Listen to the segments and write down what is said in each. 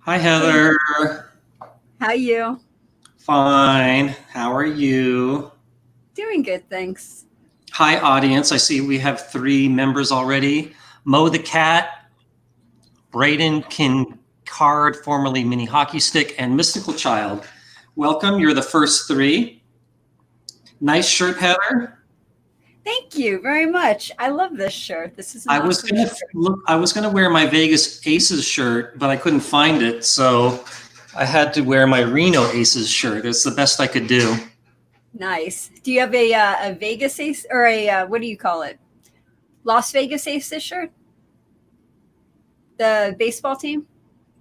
Hi, Hey, Heather. how you? Fine. How are you? Doing good, thanks. Hi, audience. I see we have three members already. Mo the Cat, Braden Kincard, formerly Mini Hockey Stick, and Mystical Child. Welcome. You're the first three. Nice shirt, Heather. Thank you very much. I love this shirt. This is an I was awesome gonna shirt. look. I was gonna wear my Vegas Aces shirt, but I couldn't find it, so I had to wear my Reno Aces shirt. It's the best I could do. Nice. Do you have a Vegas Ace or what do you call it? Las Vegas Aces shirt? The baseball team?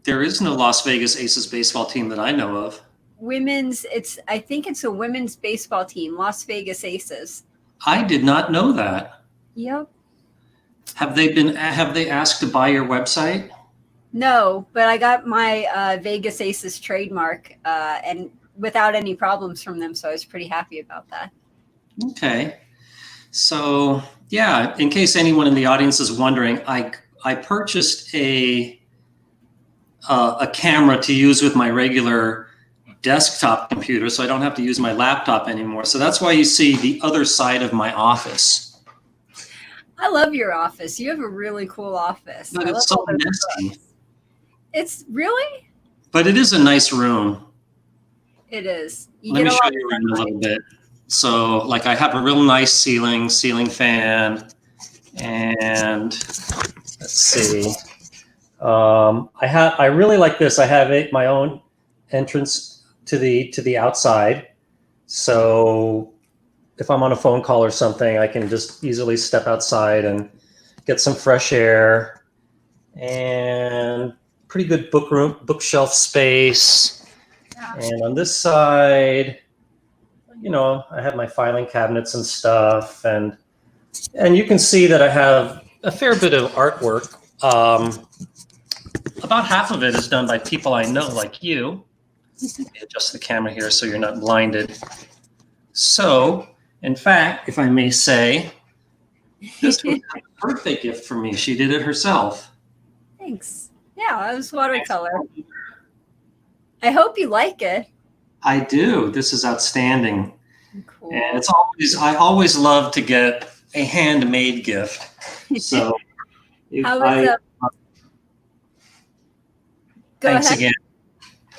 There is no Las Vegas Aces baseball team that I know of. Women's, I think it's a women's baseball team, Las Vegas Aces. I did not know that. Yep. Have they asked to buy your website? No, but I got my Vegas Aces trademark and without any problems from them, so I was pretty happy about that. Okay. So, yeah, in case anyone in the audience is wondering, I purchased a camera to use with my regular desktop computer, so I don't have to use my laptop anymore. So that's why you see the other side of my office. I love your office. You have a really cool office. But I love it's all so those messy. books. It's really, But it is a nice room. it is. You Let get me a show lot you of around a little sunlight. bit. So, like, I have a real nice ceiling fan, and let's see. I really like this. I have my own entrance to the outside. So if I'm on a phone call or something, I can just easily step outside and get some fresh air. And pretty good bookshelf space. Yeah. And on this side, I have my filing cabinets and stuff, and you can see that I have a fair bit of artwork. About half of it is done by people I know, like you. Adjust the camera here so you're not blinded. So, in fact, if I may say, this was a birthday gift for me. She did it herself. Thanks. Yeah, it was watercolor. I hope you like it. I do. This is outstanding. Cool. And I always love to get a handmade gift. So, How was Go thanks ahead. again.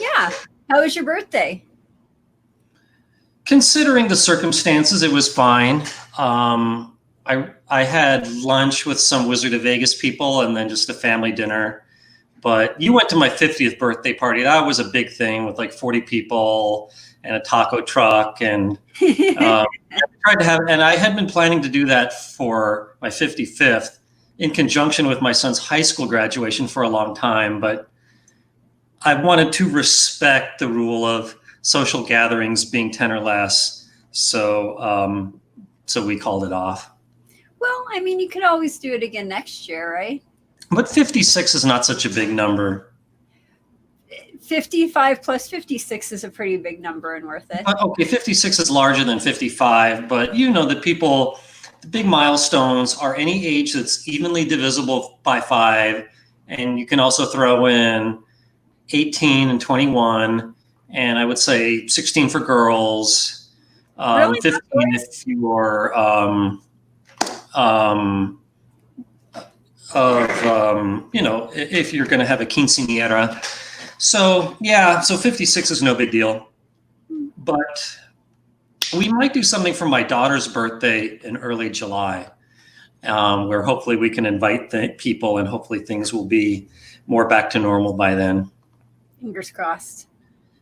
Yeah. How was your birthday? Considering the circumstances, it was fine. I had lunch with some Wizard of Vegas people and then just a family dinner. But you went to my 50th birthday party. That was a big thing with like 40 people and a taco truck. And I had been planning to do that for my 55th in conjunction with my son's high school graduation for a long time. But I wanted to respect the rule of social gatherings being 10 or less. So we called it off. Well, I mean, you could always do it again next year, right? But 56 is not such a big number. 55 plus 56 is a pretty big number and worth it. Okay, 56 is larger than 55, but the big milestones are any age that's evenly divisible by 5, and you can also throw in 18 and 21, and I would say 16 for girls, Really? 15 if you're if you're going to have a quinceañera. So 56 is no big deal. But we might do something for my daughter's birthday in early July, where hopefully we can invite people and hopefully things will be more back to normal by then. Fingers crossed.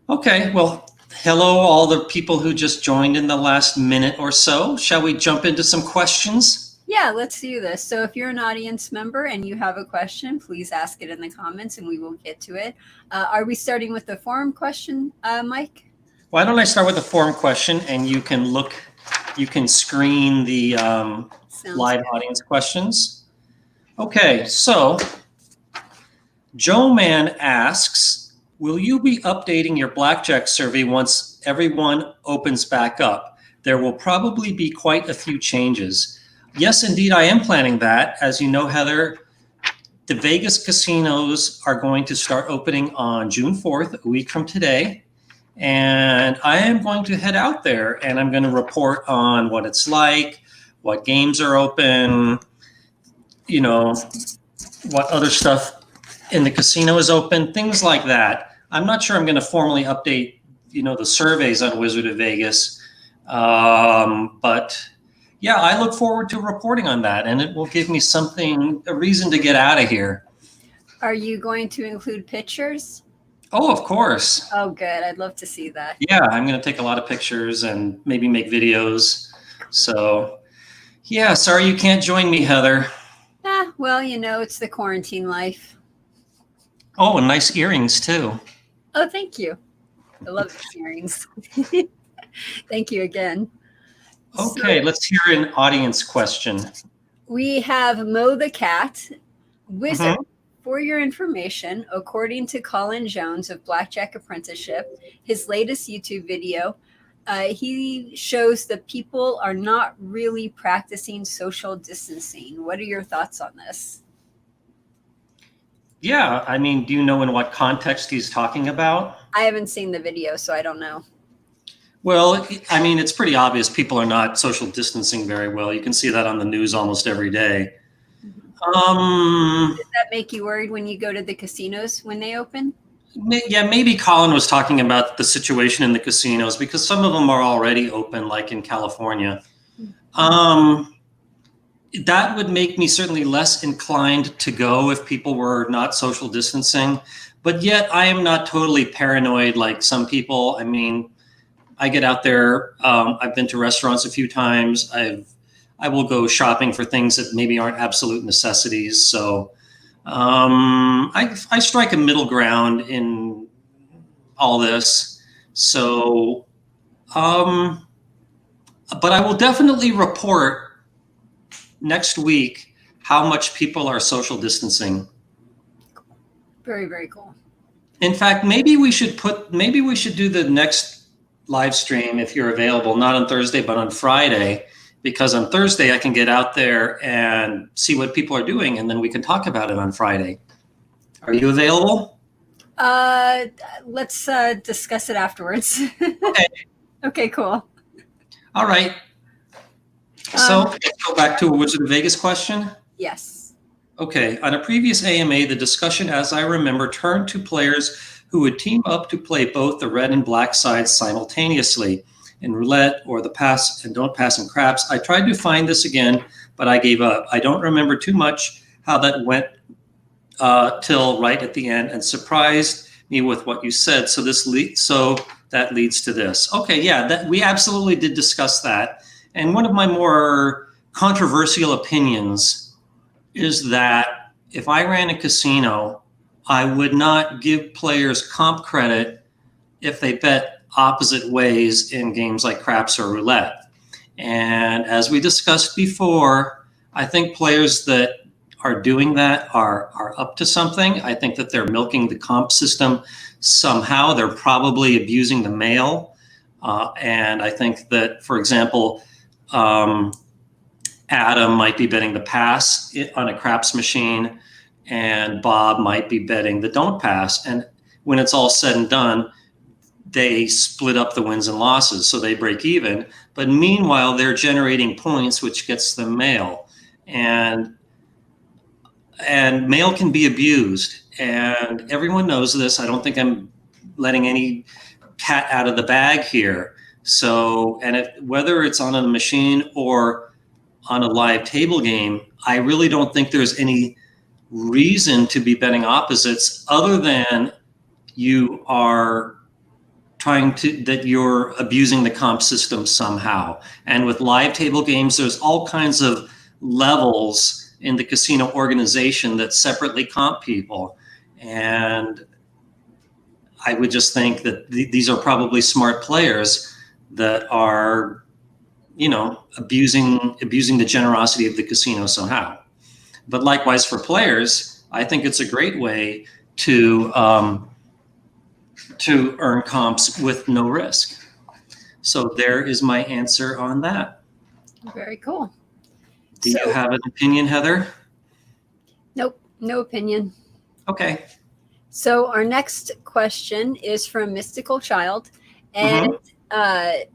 Okay, well, hello, all the people who just joined in the last minute or so. Shall we jump into some questions? Yeah, let's do this. So if you're an audience member and you have a question, please ask it in the comments and we will get to it. Are we starting with the forum question, Mike? Why don't I start with a forum question and you can screen the live audience questions. Okay, so Joe Man asks, will you be updating your Blackjack survey once everyone opens back up? There will probably be quite a few changes. Yes, indeed, I am planning that. As you know, Heather, the Vegas casinos are going to start opening on June 4th, a week from today. And I am going to head out there and I'm going to report on what it's like, what games are open, you know, what other stuff in the casino is open, things like that. I'm not sure I'm going to formally update, the surveys on Wizard of Vegas. But yeah, I look forward to reporting on that, and it will give me a reason to get out of here. Are you going to include pictures? Oh, of course. Oh, good. I'd love to see that. Yeah, I'm going to take a lot of pictures and maybe make videos. So, yeah, sorry you can't join me, Heather. Well, it's the quarantine life. Oh, and nice earrings, too. Oh, thank you. I love these earrings. Thank you again. Okay, let's hear an audience question. We have Mo the Cat. Wizard, for your information, according to Colin Jones of Blackjack Apprenticeship, his latest YouTube video, he shows that people are not really practicing social distancing. What are your thoughts on this? Yeah, I mean, do you know in what context he's talking about? I haven't seen the video, so I don't know. Well, I mean, it's pretty obvious people are not social distancing very well. You can see that on the news almost every day. Does that make you worried when you go to the casinos when they open? Yeah, maybe Colin was talking about the situation in the casinos because some of them are already open, like in California. That would make me certainly less inclined to go if people were not social distancing. But yet I am not totally paranoid like some people. I mean, I get out there. I've been to restaurants a few times. I will go shopping for things that maybe aren't absolute necessities. So I strike a middle ground in all this. So, but I will definitely report next week how much people are social distancing. Very, very cool. In fact, maybe we should do the next live stream if you're available, not on Thursday, but on Friday, because on Thursday I can get out there and see what people are doing, and then we can talk about it on Friday. Are you available? Let's discuss it afterwards. Okay. Okay, cool. All right. So let's go back to a Wizard of Vegas question. Yes. Okay. On a previous AMA, the discussion, as I remember, turned to players who would team up to play both the red and black sides simultaneously in roulette or the pass and don't pass in craps. I tried to find this again, but I gave up. I don't remember too much how that went till right at the end, and surprised me with what you said. So that leads to this. Okay, yeah, we absolutely did discuss that. And one of my more controversial opinions is that if I ran a casino, I would not give players comp credit if they bet opposite ways in games like craps or roulette. And as we discussed before, I think players that are doing that are up to something. I think that they're milking the comp system somehow. They're probably abusing the mail. And I think that, for example, Adam might be betting the pass on a craps machine, and Bob might be betting the don't pass. And when it's all said and done, they split up the wins and losses, so they break even. But meanwhile, they're generating points, which gets them mail. And mail can be abused, and everyone knows this. I don't think I'm letting any cat out of the bag here. So, and whether it's on a machine or on a live table game, I really don't think there's any reason to be betting opposites other than you are that you're abusing the comp system somehow. And with live table games, there's all kinds of levels in the casino organization that separately comp people. And I would just think that these are probably smart players that are, abusing the generosity of the casino somehow. But likewise for players, I think it's a great way to earn comps with no risk. So there is my answer on that. Very cool. Do you have an opinion, Heather? Nope, no opinion. Okay. So our next question is from Mystical Child, and Mm-hmm.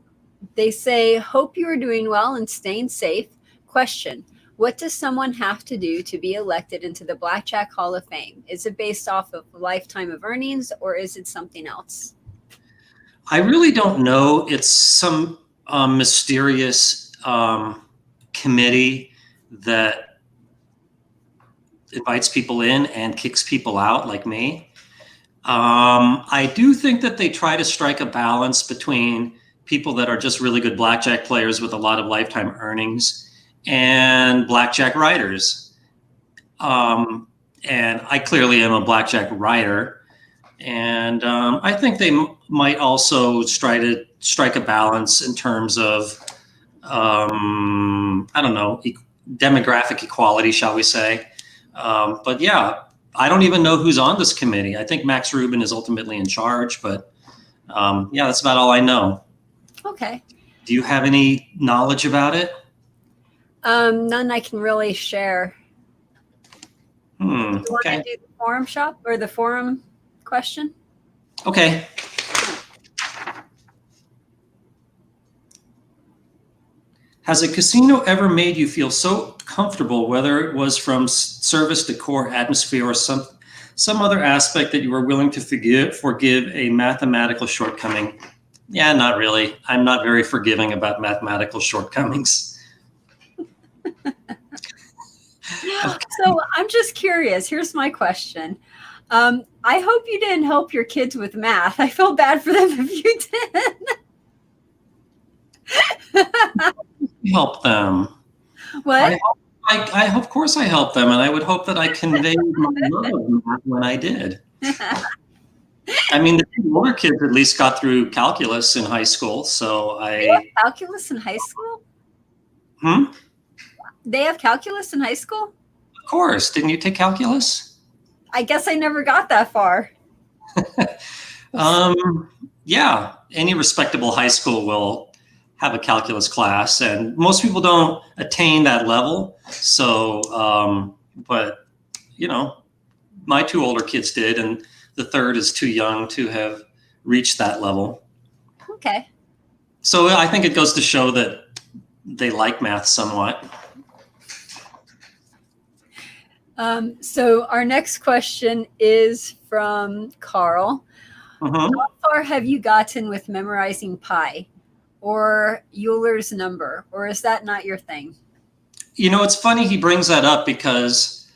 they say, "Hope you are doing well and staying safe." Question: What does someone have to do to be elected into the Blackjack Hall of Fame? Is it based off of a lifetime of earnings, or is it something else? I really don't know. It's some mysterious committee that invites people in and kicks people out, like me. I do think that they try to strike a balance between people that are just really good blackjack players with a lot of lifetime earnings and blackjack writers. And I clearly am a blackjack writer. And I think they might also try to strike a balance in terms of, I don't know, demographic equality, shall we say. But yeah, I don't even know who's on this committee. I think Max Rubin is ultimately in charge, but yeah, that's about all I know. Okay. Do you have any knowledge about it? None I can really share. You want Okay. to do the forum shop or the forum question? Okay. Has a casino ever made you feel so comfortable, whether it was from service, decor, atmosphere, or some other aspect that you were willing to forgive a mathematical shortcoming? Yeah, not really. I'm not very forgiving about mathematical shortcomings. Okay. So I'm just curious. Here's my question. I hope you didn't help your kids with math. I feel bad for them if you did. Help them. What? I of course I helped them, and I would hope that I conveyed my love when I did. I mean, the older kids at least got through calculus in high school, so They have calculus in high school? Hmm? They have calculus in high school? Of course. Didn't you take calculus? I guess I never got that far. Yeah, any respectable high school will have a calculus class, and most people don't attain that level. So, but you know, my two older kids did, and the third is too young to have reached that level. Okay. So I think it goes to show that they like math somewhat. So our next question is from Carl. Mm-hmm. How far have you gotten with memorizing pi or Euler's number, or is that not your thing? You know, it's funny he brings that up because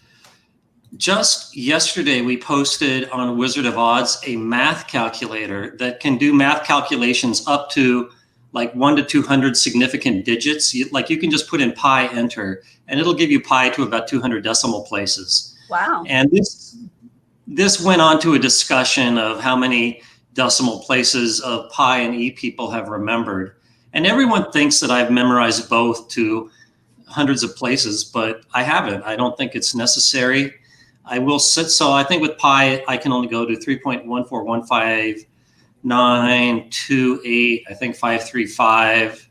just yesterday we posted on Wizard of Odds a math calculator that can do math calculations up to like 1 to 200 significant digits. Like you can just put in pi, enter, and it'll give you pi to about 200 decimal places. Wow. And this went on to a discussion of how many decimal places of pi and e people have remembered. And everyone thinks that I've memorized both to hundreds of places, but I haven't. I don't think it's necessary. I will sit. So I think with pi, I can only go to 3.1415928, I think 535.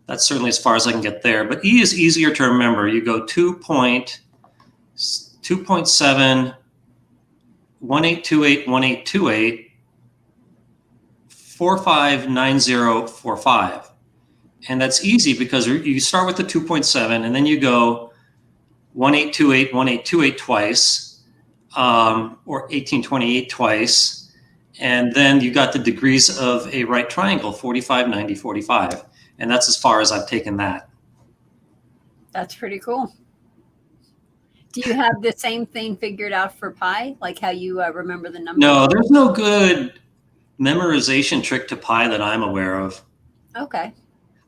That's certainly as far as I can get there. But E is easier to remember. You go 2.7, 1828, 1828, 459045. And that's easy because you start with the 2.7 and then you go 1828, 1828 twice, or 1828 twice. And then you got the degrees of a right triangle, 45, 90, 45. And that's as far as I've taken that. That's pretty cool. Do you have the same thing figured out for pi, like how you remember the number? No, there's no good memorization trick to pi that I'm aware of. Okay.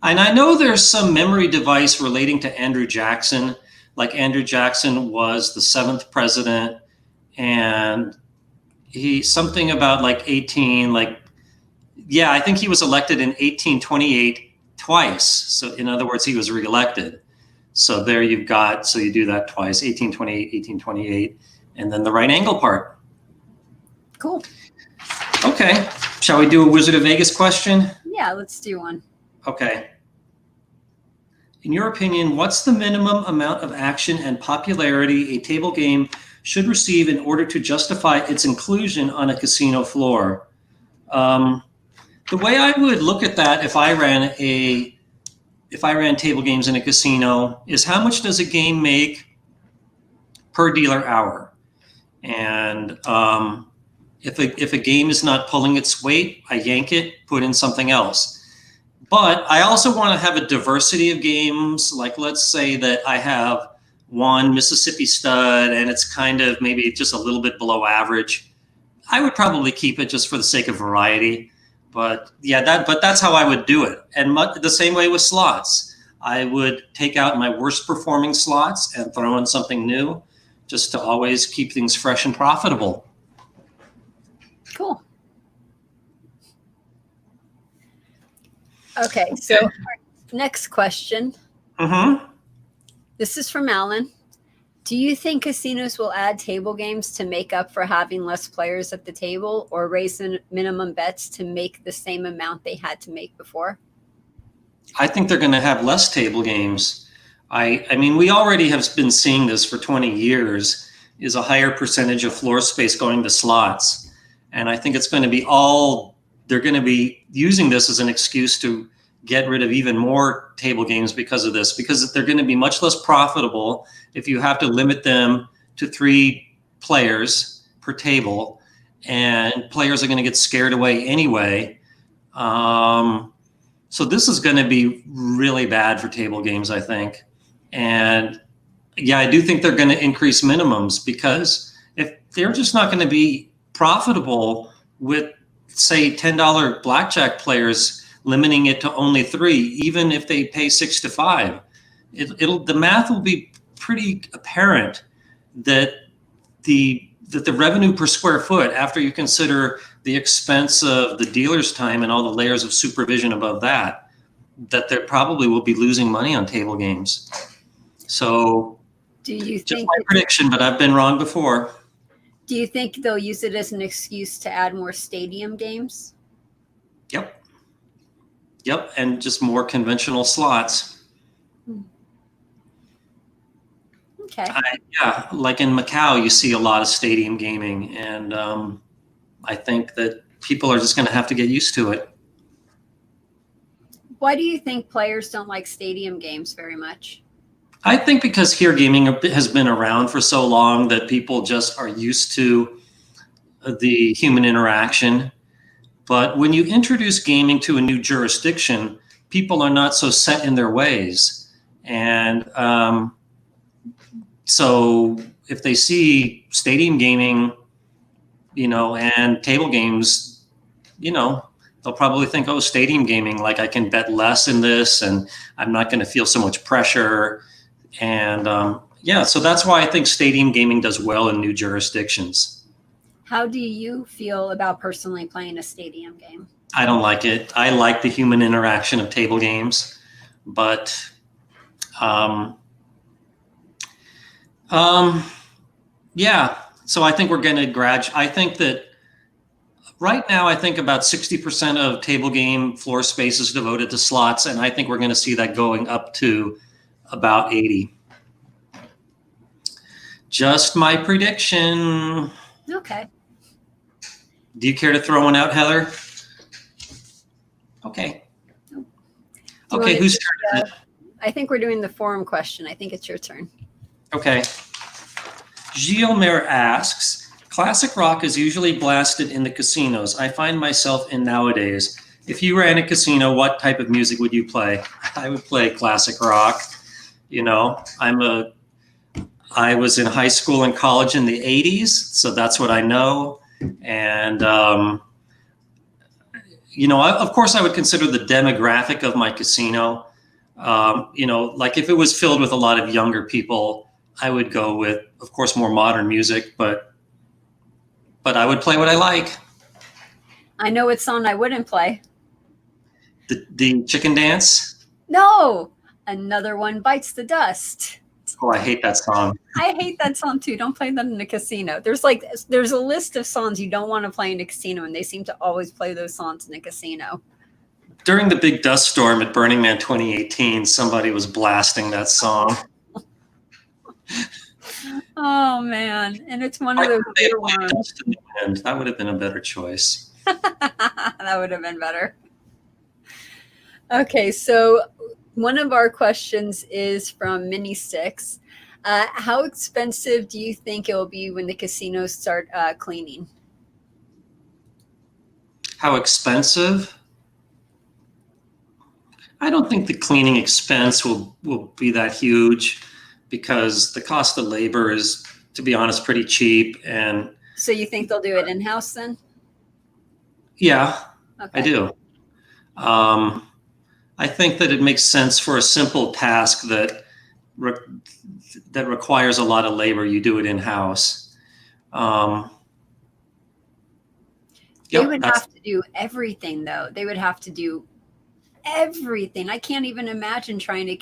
And I know there's some memory device relating to Andrew Jackson. Like Andrew Jackson was the 7th president, and he something about like 18, like, yeah, I think he was elected in 1828 twice. So in other words, he was reelected. So there you've got, so you do that twice, 1828, 1828, and then the right angle part. Cool. Okay. Shall we do a Wizard of Vegas question? Yeah, let's do one. Okay. In your opinion, what's the minimum amount of action and popularity a table game should receive in order to justify its inclusion on a casino floor? The way I would look at that if I ran table games in a casino is how much does a game make per dealer hour? And if a game is not pulling its weight, I yank it, put in something else. But I also want to have a diversity of games. Like, let's say that I have one Mississippi stud and it's kind of maybe just a little bit below average. I would probably keep it just for the sake of variety. But yeah, that's how I would do it. And the same way with slots. I would take out my worst performing slots and throw in something new just to always keep things fresh and profitable. Cool. Okay, so our next question. This is from Alan. Do you think casinos will add table games to make up for having less players at the table, or raise the minimum bets to make the same amount they had to make before? I think they're going to have less table games. I mean, we already have been seeing this for 20 years, is a higher percentage of floor space going to slots. And I think it's going to be they're going to be using this as an excuse to get rid of even more table games because of this, because they're going to be much less profitable if you have to limit them to 3 players per table, and players are going to get scared away anyway. So this is going to be really bad for table games, I think. And yeah, I do think they're going to increase minimums, because if they're just not going to be profitable with, say, $10 blackjack players, limiting it to only 3, even if they pay 6 to 5, the math will be pretty apparent that the revenue per square foot, after you consider the expense of the dealer's time and all the layers of supervision above that they probably will be losing money on table games. So do you just think my prediction, but I've been wrong before. Do you think they'll use it as an excuse to add more stadium games? Yep, and just more conventional slots. Okay. Yeah, like in Macau, you see a lot of stadium gaming, and I think that people are just going to have to get used to it. Why do you think players don't like stadium games very much? I think because here gaming has been around for so long that people just are used to the human interaction. But when you introduce gaming to a new jurisdiction, people are not so set in their ways. And so if they see stadium gaming, and table games, they'll probably think, oh, stadium gaming, like I can bet less in this and I'm not going to feel so much pressure. And so that's why I think stadium gaming does well in new jurisdictions. How do you feel about personally playing a stadium game? I don't like it. I like the human interaction of table games, but yeah. So I think we're going to graduate. I think that right now, I think about 60% of table game floor space is devoted to slots, and I think we're going to see that going up to about 80. Just my prediction. Okay. Do you care to throw one out, Heather? Okay. Okay, whose turn is it? I think we're doing the forum question. I think it's your turn. Okay. Gilmer asks, classic rock is usually blasted in the casinos. I find myself in nowadays. If you ran a casino, what type of music would you play? I would play classic rock. I was in high school and college in the 80s, so that's what I know. And, of course, I would consider the demographic of my casino. Like if it was filled with a lot of younger people, I would go with, of course, more modern music, but I would play what I like. I know what song I wouldn't play. The chicken dance? No, Another One Bites the Dust. Oh, I hate that song. I hate that song too. Don't play that in a casino. There's a list of songs you don't want to play in a casino, and they seem to always play those songs in a casino. during the big dust storm at Burning Man 2018, somebody was blasting that song. Oh man, and it's one of those earworms. That would have been a better choice. That would have been better. Okay, so one of our questions is from Mini Six. How expensive do you think it will be when the casinos start cleaning? How expensive? I don't think the cleaning expense will be that huge because the cost of labor is, to be honest, pretty cheap. And so you think they'll do it in-house then? Yeah, okay. I do. I think that it makes sense for a simple task that requires a lot of labor. You do it in-house. They would have to do everything, though. They would have to do everything. I can't even imagine trying to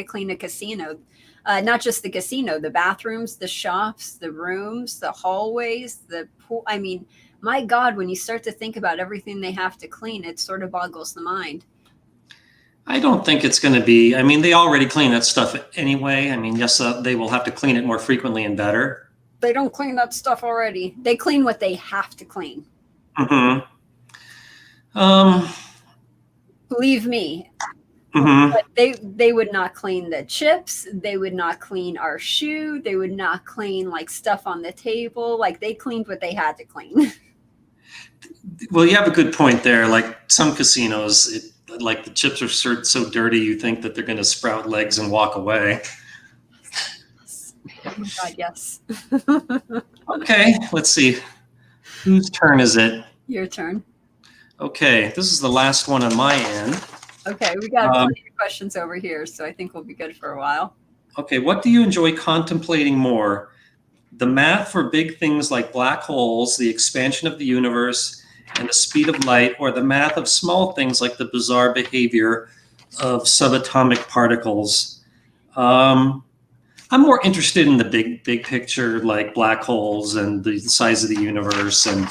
clean a casino. Not just the casino, the bathrooms, the shops, the rooms, the hallways, the pool. I mean, my God, when you start to think about everything they have to clean, it sort of boggles the mind. I don't think it's going to be, I mean, they already clean that stuff anyway. I mean, yes, they will have to clean it more frequently and better. They don't clean that stuff already. They clean what they have to clean. Mm-hmm. Believe me. Mm-hmm. But they would not clean the chips. They would not clean our shoe. They would not clean like stuff on the table. Like they cleaned what they had to clean. Well, you have a good point there. Like some casinos, like the chips are so dirty, you think that they're going to sprout legs and walk away. Oh my God, yes. Okay, let's see. Whose turn is it? Your turn. Okay, this is the last one on my end. Okay, we got plenty of questions over here, so I think we'll be good for a while. Okay, what do you enjoy contemplating more? The math for big things like black holes, the expansion of the universe, and the speed of light, or the math of small things like the bizarre behavior of subatomic particles? I'm more interested in the big picture, like black holes and the size of the universe and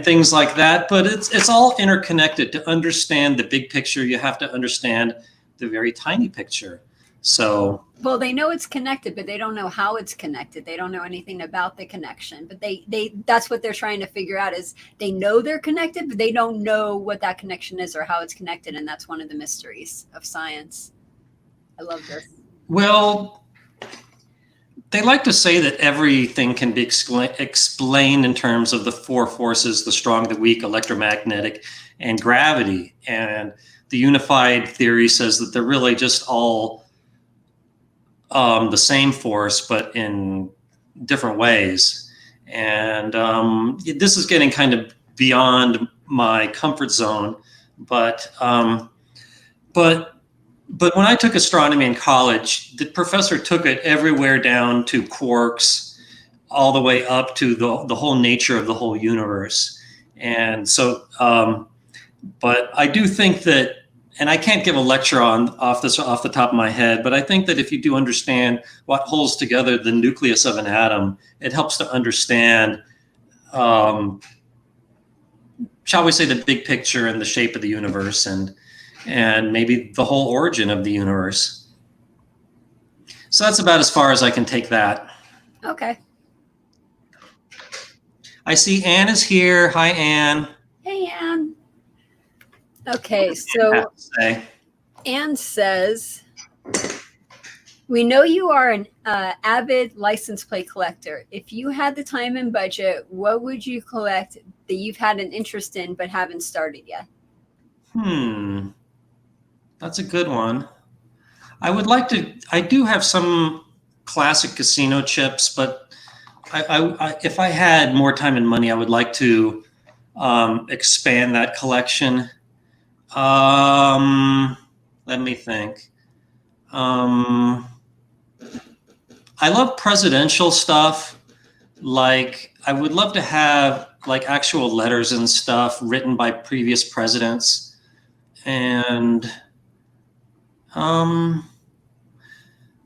things like that. But it's all interconnected. To understand the big picture, you have to understand the very tiny picture. So, well, they know it's connected, but they don't know how it's connected. They don't know anything about the connection. But they that's what they're trying to figure out is they know they're connected, but they don't know what that connection is or how it's connected. And that's one of the mysteries of science. I love this. Well, they like to say that everything can be explained in terms of the four forces, the strong, the weak, electromagnetic, and gravity. And the unified theory says that they're really just all the same force, but in different ways. And this is getting kind of beyond my comfort zone. But when I took astronomy in college, the professor took it everywhere down to quarks, all the way up to the whole nature of the whole universe. And so, but I do think that, and I can't give a lecture off the top of my head, but I think that if you do understand what holds together the nucleus of an atom, it helps to understand, shall we say, the big picture and the shape of the universe and maybe the whole origin of the universe. So that's about as far as I can take that. Okay. I see Anne is here. Hi, Anne. Hey, Anne. Okay, so Anne says, we know you are an avid license plate collector. If you had the time and budget, what would you collect that you've had an interest in but haven't started yet? That's a good one. I do have some classic casino chips, but if I had more time and money, I would like to expand that collection. Let me think. I love presidential stuff. Like, I would love to have like actual letters and stuff written by previous presidents. And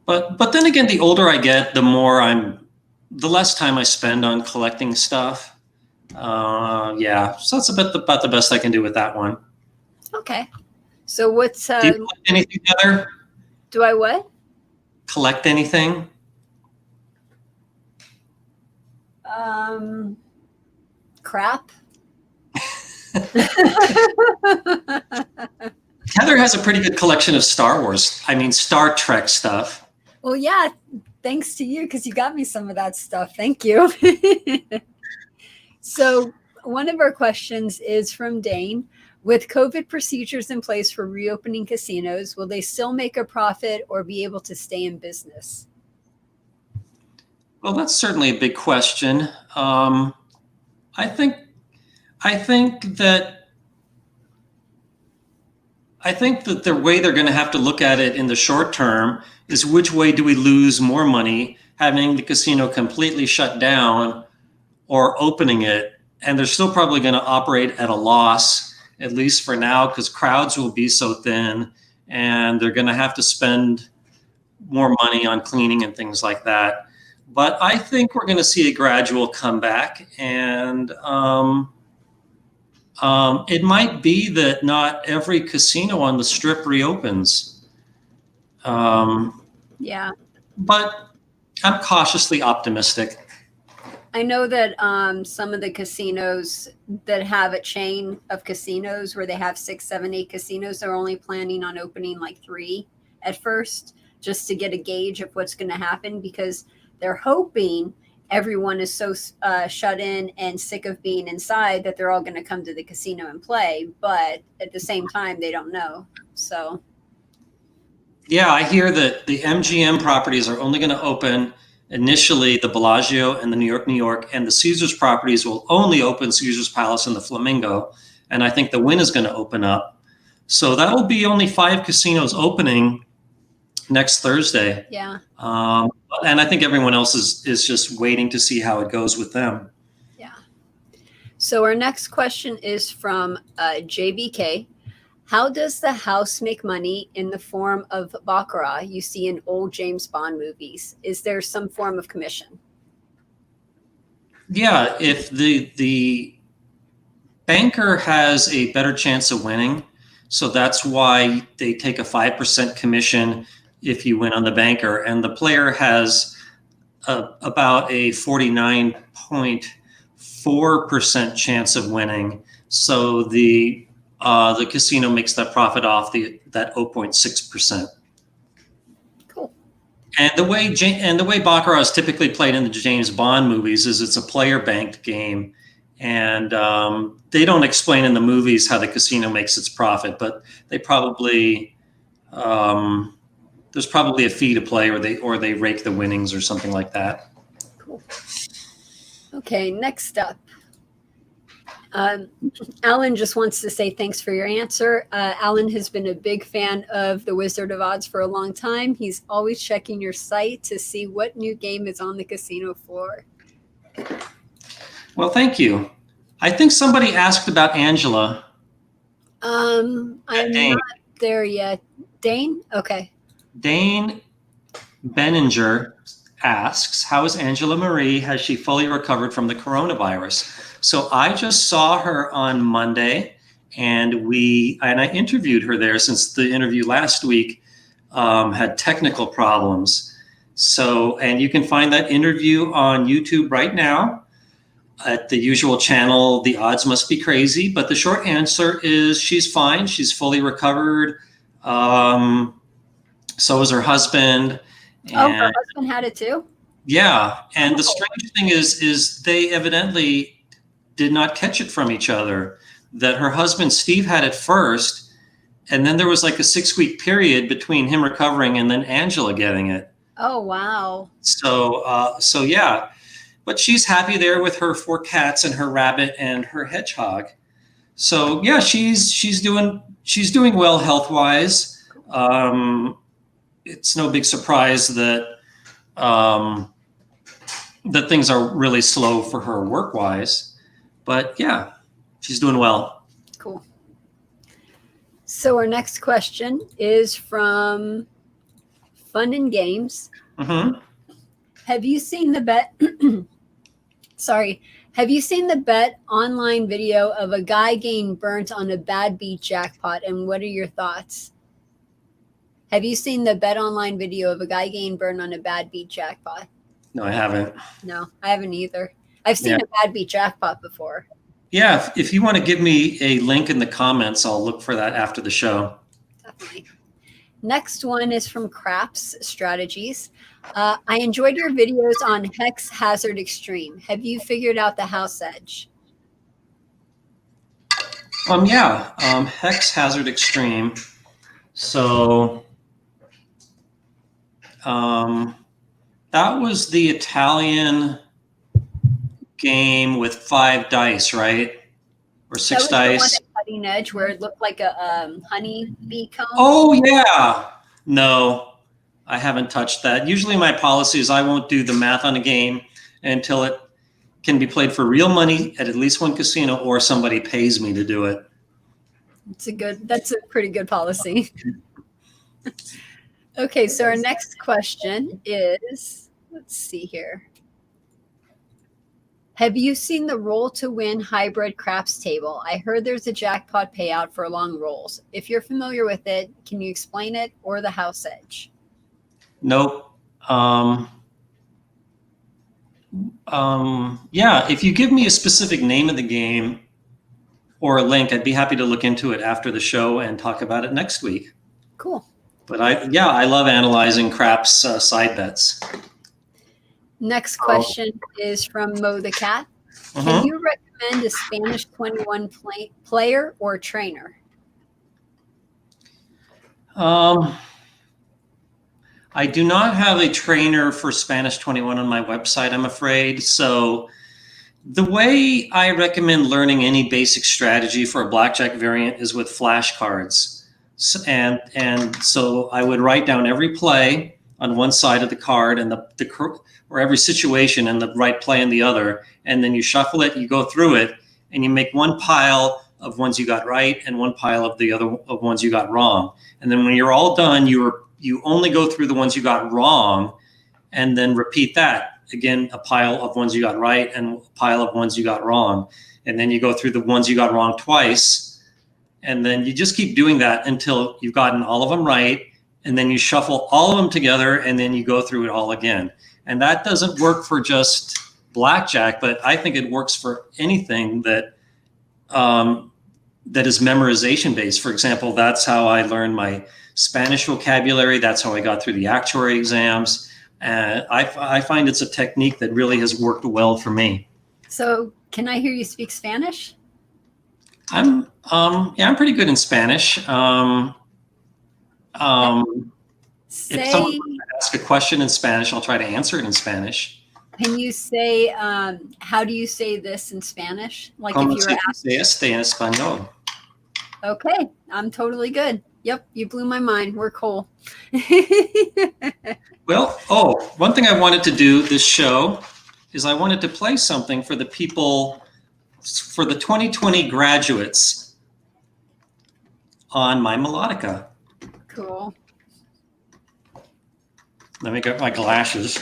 but then again, the older I get, the less time I spend on collecting stuff. Yeah, so that's about the best I can do with that one. Okay. So what's Do you collect anything, Heather? do I what? Collect anything? Crap. Heather has a pretty good collection of Star Trek stuff. Well, yeah, thanks to you, because you got me some of that stuff. Thank you. So one of our questions is from Dane. With COVID procedures in place for reopening casinos, will they still make a profit or be able to stay in business? Well, that's certainly a big question. I think that the way they're going to have to look at it in the short term is which way do we lose more money, having the casino completely shut down or opening it? And they're still probably going to operate at a loss, at least for now, because crowds will be so thin and they're going to have to spend more money on cleaning and things like that. But I think we're going to see a gradual comeback, and it might be that not every casino on the Strip reopens. Yeah. But I'm cautiously optimistic. I know that some of the casinos that have a chain of casinos where they have 6, 7, 8 casinos, they're only planning on opening like 3 at first, just to get a gauge of what's going to happen, because they're hoping everyone is so shut in and sick of being inside that they're all going to come to the casino and play. But at the same time, they don't know. So. Yeah, I hear that the MGM properties are only going to open initially the Bellagio and the New York, and the Caesars properties will only open Caesars Palace and the Flamingo. And I think the Wynn is going to open up. So that'll be only 5 casinos opening next Thursday. Yeah. And I think everyone else is just waiting to see how it goes with them. Yeah. So our next question is from JBK. How does the house make money in the form of baccarat you see in old James Bond movies? Is there some form of commission? Yeah, if the banker has a better chance of winning, so that's why they take a 5% commission if you win on the banker, and the player has about a 49.4% chance of winning. So the casino makes that profit off that 0.6%. Cool. And the way baccarat is typically played in the James Bond movies is it's a player banked game, and they don't explain in the movies how the casino makes its profit, but they probably there's probably a fee to play, or they rake the winnings or something like that. Cool. Okay, next up. Alan just wants to say thanks for your answer. Alan has been a big fan of the Wizard of Oz for a long time. He's always checking your site to see what new game is on the casino floor. Well, thank you. I think somebody asked about Angela. I'm not there yet. Dane? Okay. Dane Benninger asks, how is Angela Marie? Has she fully recovered from the coronavirus? So I just saw her on Monday, and I interviewed her there, since the interview last week had technical problems. So, and you can find that interview on YouTube right now at the usual channel, The Odds Must Be Crazy. But the short answer is she's fine. She's fully recovered. So is her husband. And, her husband had it too? Yeah. And the strange thing is they evidently did not catch it from each other. That her husband, Steve, had it first. And then there was like a 6-week period between him recovering and then Angela getting it. Oh, wow. So yeah. But she's happy there with her 4 cats and her rabbit and her hedgehog. So yeah, she's doing well health-wise. It's no big surprise that that things are really slow for her work-wise. But yeah, she's doing well. Cool. So our next question is from Fun and Games. Mm-hmm. Have you seen the bet? Sorry. Have you seen the bet online video of a guy getting burnt on a bad beat jackpot? And what are your thoughts? Have you seen the bet online video of a guy getting burned on a bad beat jackpot? No, I haven't. No, I haven't either. I've seen a bad beat jackpot before. Yeah, if you want to give me a link in the comments, I'll look for that after the show. Definitely. Next one is from Craps Strategies. I enjoyed your videos on Hex Hazard Extreme. Have you figured out the house edge? Hex Hazard Extreme. So that was the Italian game with 5 dice, right? Or 6 that was dice. The one at Cutting Edge where it looked like a honey bee cone. Oh yeah. No, I haven't touched that. Usually my policy is I won't do the math on a game until it can be played for real money at least one casino or somebody pays me to do it. That's a pretty good policy. Okay, so our next question is, let's see here. Have you seen the roll to win hybrid craps table? I heard there's a jackpot payout for long rolls. If you're familiar with it, can you explain it or the house edge? Nope. Yeah, if you give me a specific name of the game or a link, I'd be happy to look into it after the show and talk about it next week. Cool. But I love analyzing craps side bets. Next question is from Mo the Cat. Can you recommend a Spanish 21 player or trainer? I do not have a trainer for Spanish 21 on my website, I'm afraid. So the way I recommend learning any basic strategy for a blackjack variant is with flashcards. And so I would write down every play on one side of the card and or every situation and the right play in the other. And then you shuffle it, you go through it, and you make one pile of ones you got right and one pile of the other of ones you got wrong. And then when you're all done, you only go through the ones you got wrong and then repeat that. Again, a pile of ones you got right and a pile of ones you got wrong. And then you go through the ones you got wrong twice. And then you just keep doing that until you've gotten all of them right. And then you shuffle all of them together and then you go through it all again. And that doesn't work for just blackjack, but I think it works for anything that is memorization based. For example, that's how I learned my Spanish vocabulary. That's how I got through the actuary exams. And I find it's a technique that really has worked well for me. So can I hear you speak Spanish? I'm pretty good in Spanish. If someone asks a question in Spanish, I'll try to answer it in Spanish. Can you say, how do you say this in Spanish? Like Como if you were se dice en español? Okay, I'm totally good. Yep, you blew my mind. We're cool. Well, one thing I wanted to do this show is I wanted to play something for the people, for the 2020 graduates on my melodica. Cool. Let me get my glasses.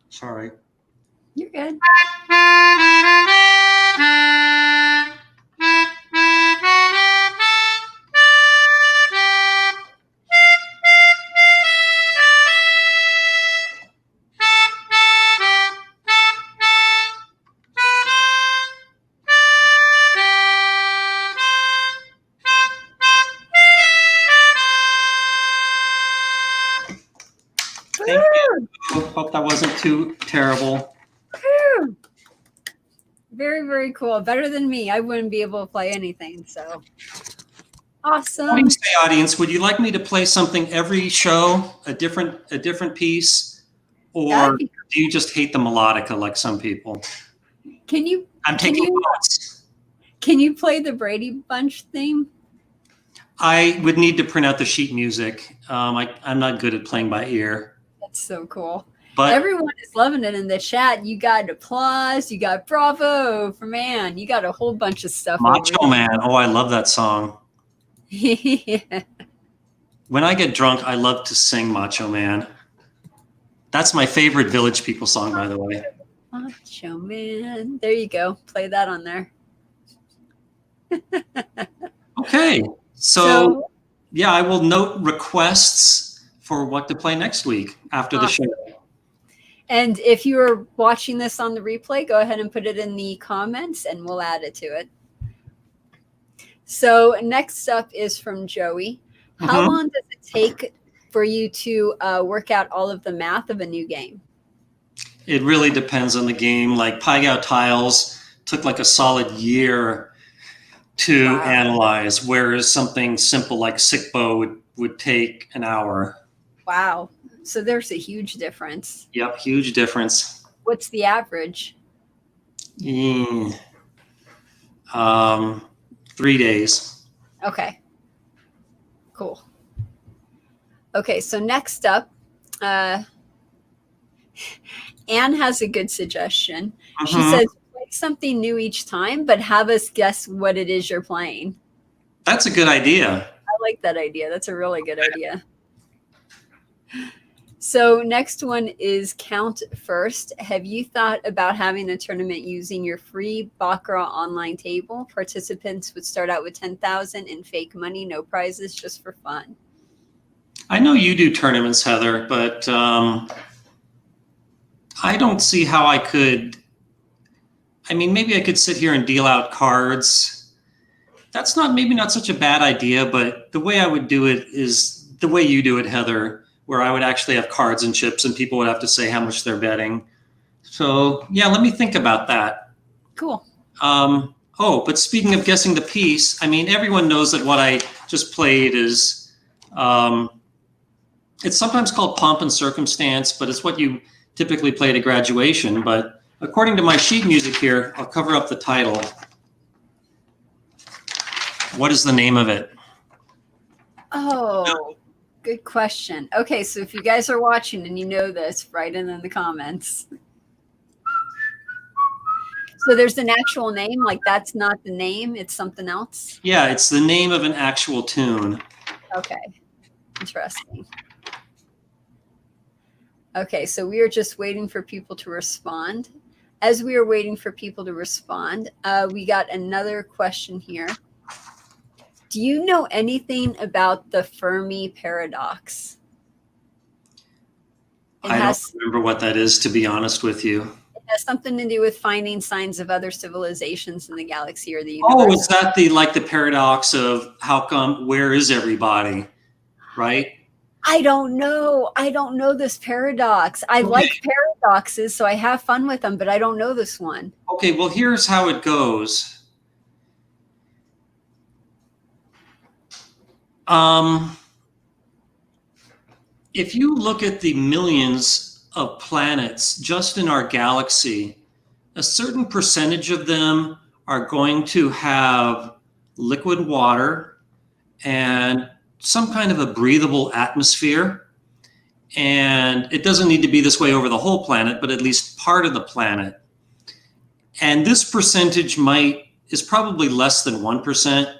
Sorry. You're good. Thank you. Hope that wasn't too terrible. Very, very cool. Better than me. I wouldn't be able to play anything. So Awesome. What do you say, audience? Would you like me to play something every show, a different piece, or do you just hate the melodica like some people? I'm taking notes. Can you play the Brady Bunch theme? I would need to print out the sheet music. I'm not good at playing by ear. That's so cool. But everyone is loving it in the chat. You got applause. You got bravo for man. You got a whole bunch of stuff. Macho Man. Oh, I love that song. Yeah. When I get drunk, I love to sing Macho Man. That's my favorite Village People song, by the way. Macho Man. There you go. Play that on there. Okay. So, yeah, I will note requests for what to play next week after the show. And if you are watching this on the replay, go ahead and put it in the comments and we'll add it to it. So next up is from Joey. How long does it take for you to work out all of the math of a new game? It really depends on the game. Like Pai Gow Tiles took like a solid year to analyze, whereas something simple like Sickbo would take an hour. Wow. So there's a huge difference. Yep, huge difference. What's the average? 3 days. Okay. Cool. Okay, so next up, Anne has a good suggestion. She says, play something new each time, but have us guess what it is you're playing. That's a good idea. I like that idea. That's a really good idea. So next one is Count First. Have you thought about having a tournament using your free Baccarat online table? Participants would start out with 10,000 in fake money, no prizes, just for fun. I know you do tournaments, Heather, but I don't see how I could. I mean, maybe I could sit here and deal out cards. That's maybe not such a bad idea, but the way I would do it is the way you do it, Heather, where I would actually have cards and chips and people would have to say how much they're betting. So yeah, let me think about that. Cool. But speaking of guessing the piece, I mean, everyone knows that what I just played is, it's sometimes called Pomp and Circumstance, but it's what you typically play at a graduation. But according to my sheet music here, I'll cover up the title. What is the name of it? Oh. No. Good question. Okay, so if you guys are watching and you know this, write it in the comments. So there's an actual name, like that's not the name, it's something else? Yeah, it's the name of an actual tune. Okay, interesting. Okay, so we are just waiting for people to respond. As we are waiting for people to respond, we got another question here. Do you know anything about the Fermi Paradox? I don't remember what that is, to be honest with you. It has something to do with finding signs of other civilizations in the galaxy or the universe. Oh, is that the paradox of how come, where is everybody, right? I don't know. I don't know this paradox. I like paradoxes, so I have fun with them, but I don't know this one. Okay, well, here's how it goes. If you look at the millions of planets just in our galaxy, a certain percentage of them are going to have liquid water and some kind of a breathable atmosphere. And it doesn't need to be this way over the whole planet, but at least part of the planet. And this percentage is probably less than 1%.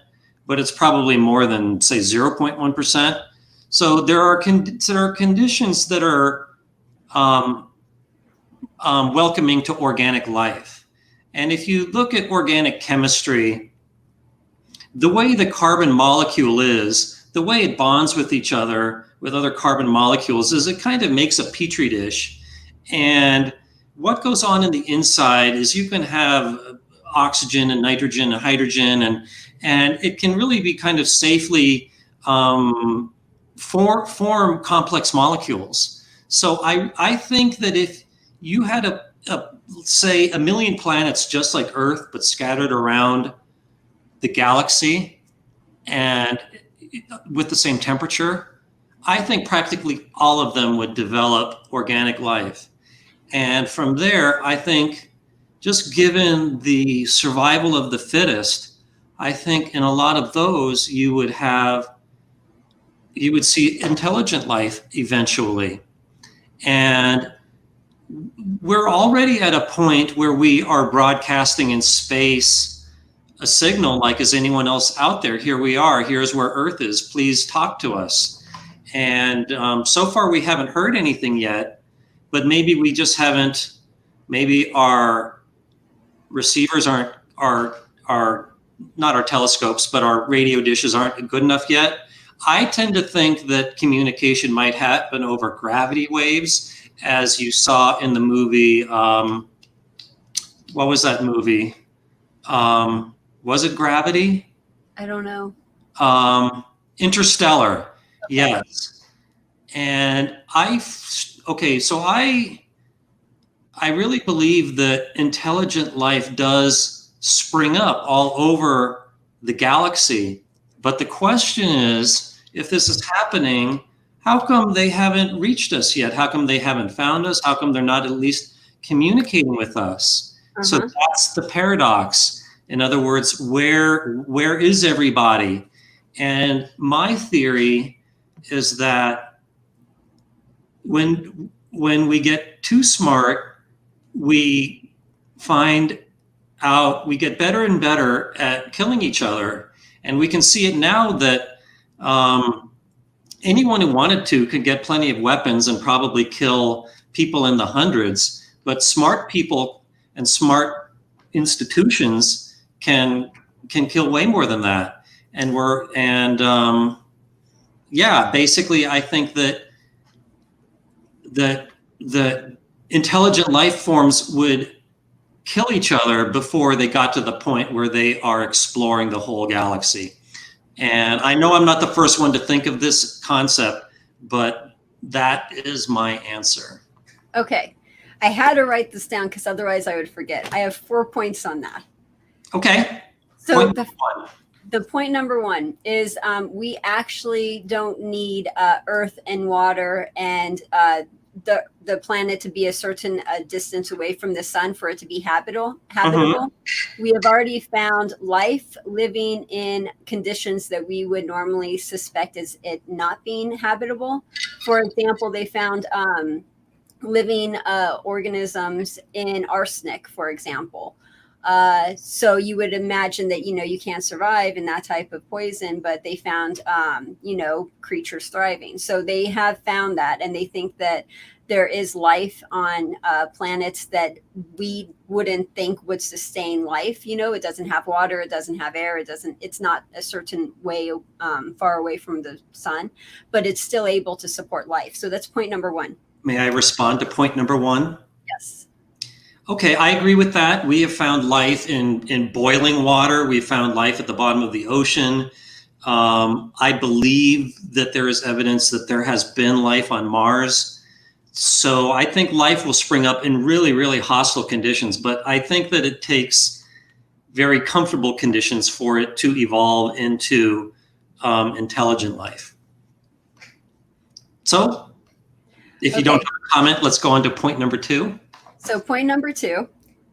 But it's probably more than, say, 0.1%. So there are conditions that are welcoming to organic life. And if you look at organic chemistry, the way the carbon molecule is, the way it bonds with each other, with other carbon molecules, is it kind of makes a petri dish. And what goes on in the inside is you can have oxygen and nitrogen and hydrogen, and it can really be kind of safely form complex molecules. So I think that if you had say a million planets just like Earth, but scattered around the galaxy, and with the same temperature, I think practically all of them would develop organic life. And from there, I think just given the survival of the fittest, I think in a lot of those you would see intelligent life eventually. And we're already at a point where we are broadcasting in space a signal like, is anyone else out there? Here we are. Here's where Earth is. Please talk to us. And so far we haven't heard anything yet, but maybe we just haven't, maybe our receivers aren't, not our telescopes, but our radio dishes aren't good enough yet. I tend to think that communication might happen over gravity waves, as you saw in the movie. What was that movie? Was it Gravity? I don't know. Interstellar. Okay. Yes. And I really believe that intelligent life does spring up all over the galaxy. But the question is, if this is happening, how come they haven't reached us yet? How come they haven't found us? How come they're not at least communicating with us? Uh-huh. So that's the paradox. In other words, where is everybody? And my theory is that when we get too smart, we get better and better at killing each other. And we can see it now that anyone who wanted to could get plenty of weapons and probably kill people in the hundreds. But smart people and smart institutions can kill way more than that. Basically, I think that the intelligent life forms would kill each other before they got to the point where they are exploring the whole galaxy. And I know I'm not the first one to think of this concept, but that is my answer. Okay. I had to write this down because otherwise I would forget. I have 4 points on that. Okay. So the point number one is we actually don't need earth and water and the planet to be a certain distance away from the sun for it to be habitable. Mm-hmm. We have already found life living in conditions that we would normally suspect as it not being habitable. For example, they found living organisms in arsenic, for example. So you would imagine that, you can't survive in that type of poison, but they found, creatures thriving. So they have found that, and they think that there is life on planets that we wouldn't think would sustain life. It doesn't have water, it doesn't have air, it's not a certain way far away from the sun, but it's still able to support life. So that's point number one. May I respond to point number one? Yes. Okay, I agree with that. We have found life in boiling water. We found life at the bottom of the ocean. I believe that there is evidence that there has been life on Mars. So I think life will spring up in really, really hostile conditions. But I think that it takes very comfortable conditions for it to evolve into intelligent life. So if you don't have a comment, let's go on to point number two. So point number two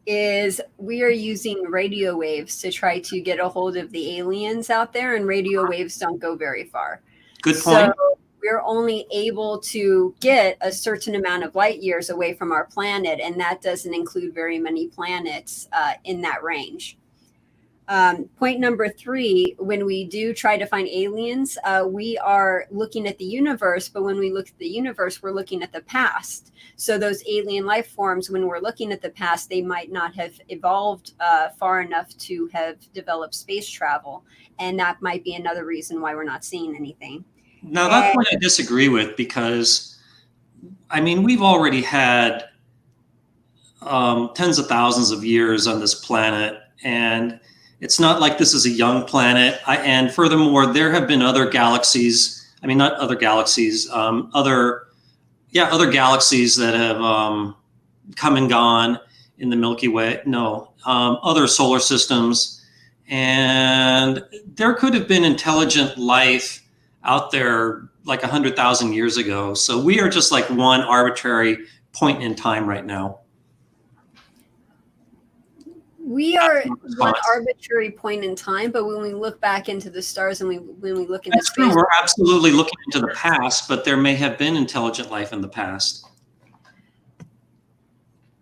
is we are using radio waves to try to get a hold of the aliens out there, and radio waves don't go very far. Good point. So we're only able to get a certain amount of light years away from our planet, and that doesn't include very many planets in that range. Point number three, when we do try to find aliens, we are looking at the universe, but when we look at the universe, we're looking at the past. So those alien life forms, when we're looking at the past, they might not have evolved far enough to have developed space travel. And that might be another reason why we're not seeing anything. Now, that point I disagree with, because, we've already had tens of thousands of years on this planet, and it's not like this is a young planet. And furthermore, there have been other galaxies. Not other galaxies, other galaxies that have come and gone in the Milky Way. No, other solar systems. And there could have been intelligent life out there like 100,000 years ago. So we are just like one arbitrary point in time right now. We are one arbitrary point in time, but when we look back into the stars and when we look into That's space, true. We're absolutely looking into the past, but there may have been intelligent life in the past.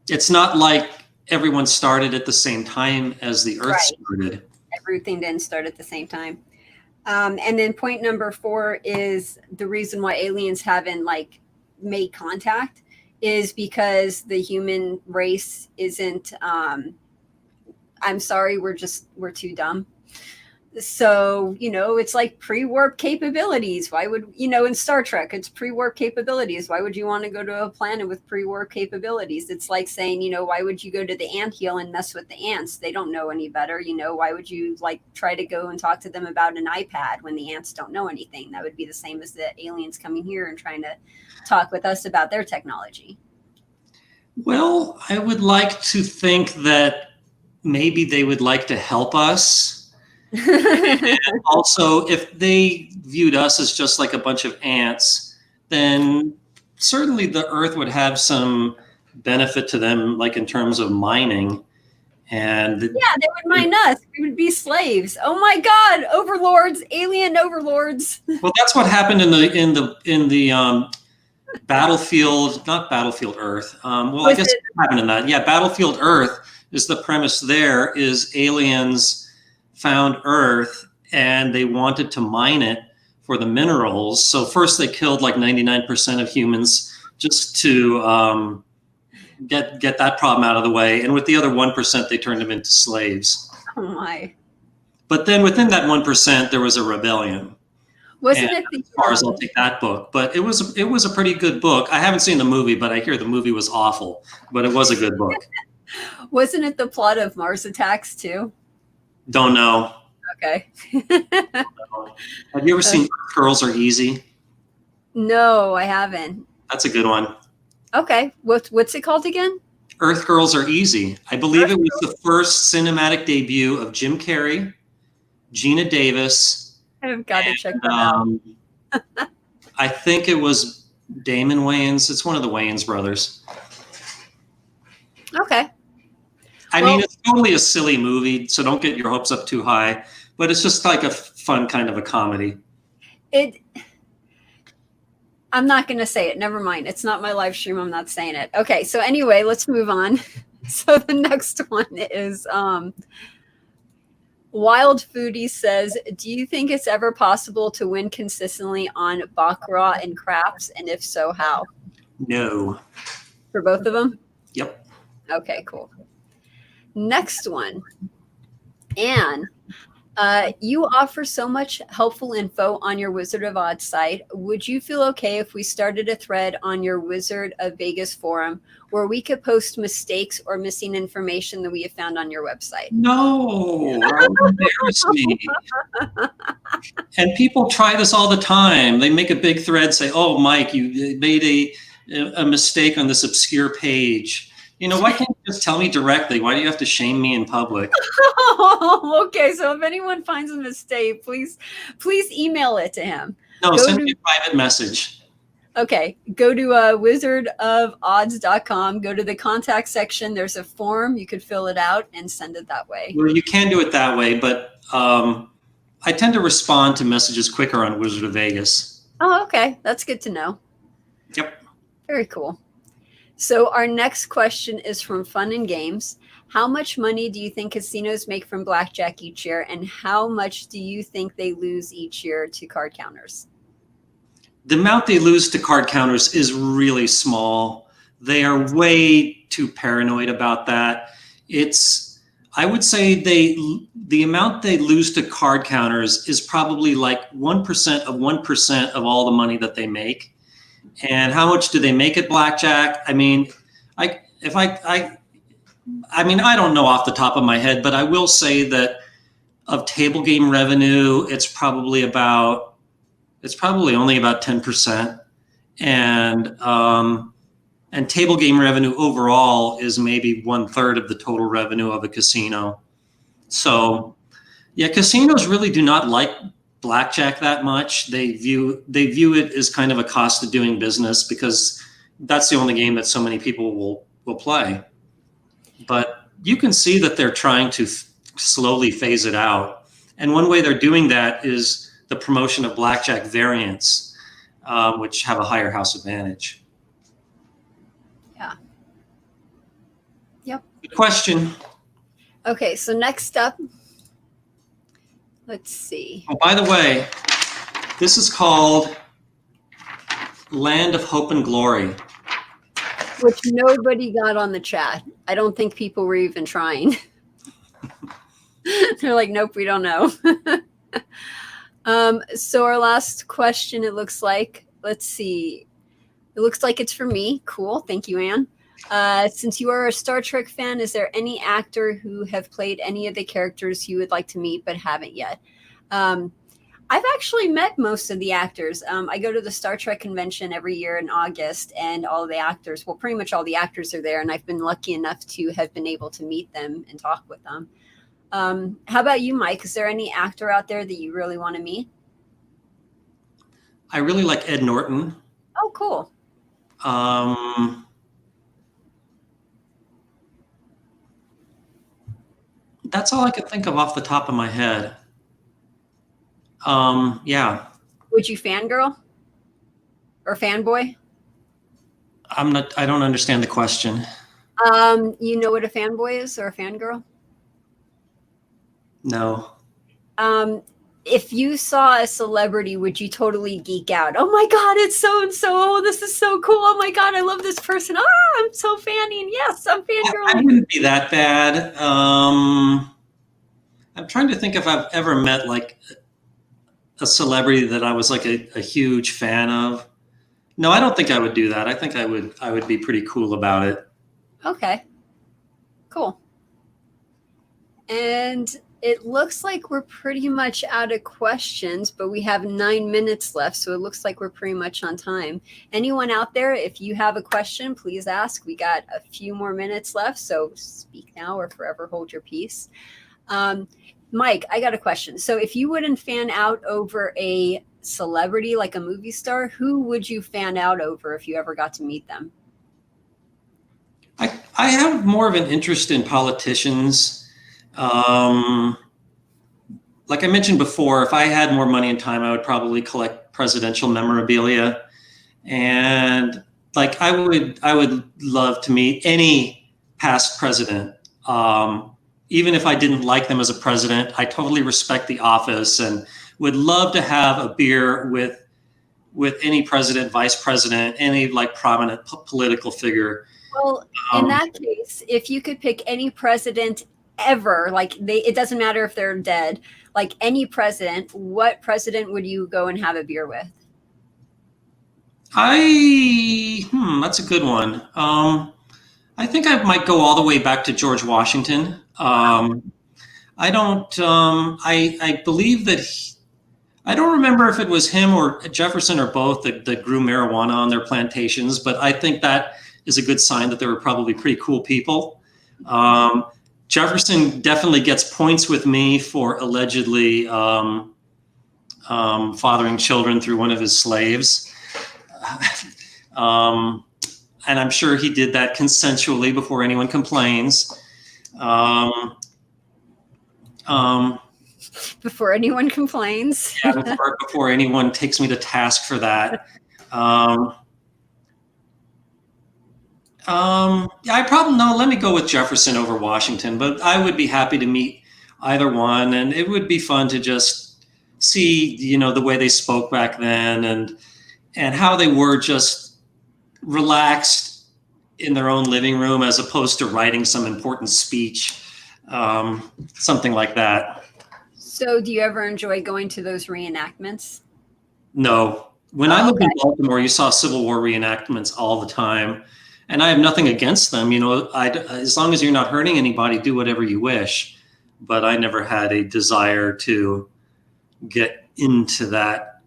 It's not like everyone started at the same time as the Earth started. Everything didn't start at the same time. And then point number 4 is the reason why aliens haven't like made contact is because the human race isn't, I'm sorry, we're too dumb. So, it's like pre-warp capabilities. Why would, in Star Trek, it's pre-warp capabilities. Why would you want to go to a planet with pre-warp capabilities? It's like saying, why would you go to the anthill and mess with the ants? They don't know any better. Why would you like try to go and talk to them about an iPad when the ants don't know anything? That would be the same as the aliens coming here and trying to talk with us about their technology. Well, I would like to think that maybe they would like to help us. And also, if they viewed us as just like a bunch of ants, then certainly the Earth would have some benefit to them, like in terms of mining. And yeah, they would mine us. We would be slaves. Oh my God, overlords, alien overlords. Well, that's what happened in the Battlefield, not Battlefield Earth. Well, I guess it happened in that. Yeah, Battlefield Earth is the premise. There is aliens found Earth and they wanted to mine it for the minerals. So first they killed like 99% of humans just to get that problem out of the way. And with the other 1%, they turned them into slaves. Oh my. But then within that 1%, there was a rebellion. Wasn't it as far as I'll take that book, but it was a pretty good book. I haven't seen the movie, but I hear the movie was awful, but it was a good book. Wasn't it the plot of Mars Attacks too? Don't know. Okay. Have you ever seen Girls Are Easy? No, I haven't. That's a good one. Okay. What's it called again? Earth Girls Are Easy. I believe it was the first cinematic debut of Jim Carrey, Gina Davis. I've got to check that out. I think it was Damon Wayans. It's one of the Wayans brothers. Okay. I mean, it's totally a silly movie, so don't get your hopes up too high. But it's just like a fun kind of a comedy. I'm not going to say it. Never mind. It's not my live stream. I'm not saying it. Okay. So anyway, let's move on. So the next one is Wild Foodie says, do you think it's ever possible to win consistently on baccarat and craps? And if so, how? No. For both of them? Yep. Okay, cool. Next one. Anne, you offer so much helpful info on your Wizard of Oz site. Would you feel okay if we started a thread on your Wizard of Vegas forum where we could post mistakes or missing information that we have found on your website? No, that would embarrass me. And people try this all the time. They make a big thread, say, "Oh, Mike, you made a mistake on this obscure page." Why can't you just tell me directly? Why do you have to shame me in public? Okay, so if anyone finds a mistake, please email it to him. No, send me a private message. Okay, go to wizardofodds.com, go to the contact section. There's a form. You could fill it out and send it that way. Well, you can do it that way, but I tend to respond to messages quicker on Wizard of Vegas. Oh, okay. That's good to know. Yep. Very cool. So our next question is from Fun and Games. How much money do you think casinos make from blackjack each year, and how much do you think they lose each year to card counters? The amount they lose to card counters is really small. They are way too paranoid about that. I would say the amount they lose to card counters is probably like 1% of 1% of all the money that they make. And how much do they make at blackjack? I mean, I don't know off the top of my head, but I will say that of table game revenue, it's probably only about 10%. And table game revenue overall is maybe 1/3 of the total revenue of a casino. So Yeah, casinos really do not like blackjack that much. They view it as kind of a cost of doing business because that's the only game that so many people will play. But you can see that they're trying to slowly phase it out. And one way they're doing that is the promotion of blackjack variants, which have a higher house advantage. Yeah. Yep. Good question. Okay, so next up, let's see. Oh, by the way, this is called Land of Hope and Glory. Which nobody got on the chat. I don't think people were even trying. They're like, nope, we don't know. So our last question, it looks like, let's see. It looks like it's for me. Cool. Thank you, Anne. Since you are a Star Trek fan, is there any actor who have played any of the characters you would like to meet but haven't yet? I've actually met most of the actors. I go to the Star Trek convention every year in August, and all the actors, well, pretty much all the actors are there, and I've been lucky enough to have been able to meet them and talk with them. How about you, Mike? Is there any actor out there that you really want to meet? I really like Ed Norton. Oh, cool. That's all I could think of off the top of my head. Yeah. Would you fangirl or fanboy? I don't understand the question. You know what a fanboy is or a fangirl? No. If you saw a celebrity, would you totally geek out? Oh my God, it's so and so. Oh, this is so cool. Oh my God, I love this person. Ah, I'm so fanning. Yes, I'm fangirling. I wouldn't be that bad. I'm trying to think if I've ever met like a celebrity that I was like a huge fan of. No, I don't think I would do that. I think I would be pretty cool about it. Okay, cool. And it looks like we're pretty much out of questions, but we have 9 minutes left, so it looks like we're pretty much on time. Anyone out there, if you have a question, please ask. We got a few more minutes left, so speak now or forever hold your peace. Mike, I got a question. So if you wouldn't fan out over a celebrity like a movie star, who would you fan out over if you ever got to meet them? I have more of an interest in politicians. Like I mentioned before, if I had more money and time, I would probably collect presidential memorabilia. And like I would love to meet any past president. Even if I didn't like them as a president, I totally respect the office and would love to have a beer with any president, vice president, any like prominent political figure. Well, in that case, if you could pick any president ever, like it doesn't matter if they're dead, like any president, what president would you go and have a beer with? That's a good one. I think I might go all the way back to George Washington. I believe that I don't remember if it was him or Jefferson or both that grew marijuana on their plantations, but I think that is a good sign that they were probably pretty cool people. Jefferson definitely gets points with me for allegedly fathering children through one of his slaves. And I'm sure he did that consensually before anyone complains. Before anyone complains. Yeah, before anyone takes me to task for that. Let me go with Jefferson over Washington, but I would be happy to meet either one. And it would be fun to just see, the way they spoke back then and how they were just relaxed in their own living room as opposed to writing some important speech, something like that. So do you ever enjoy going to those reenactments? No. When I lived in Baltimore, you saw Civil War reenactments all the time. And I have nothing against them. As long as you're not hurting anybody, do whatever you wish. But I never had a desire to get into that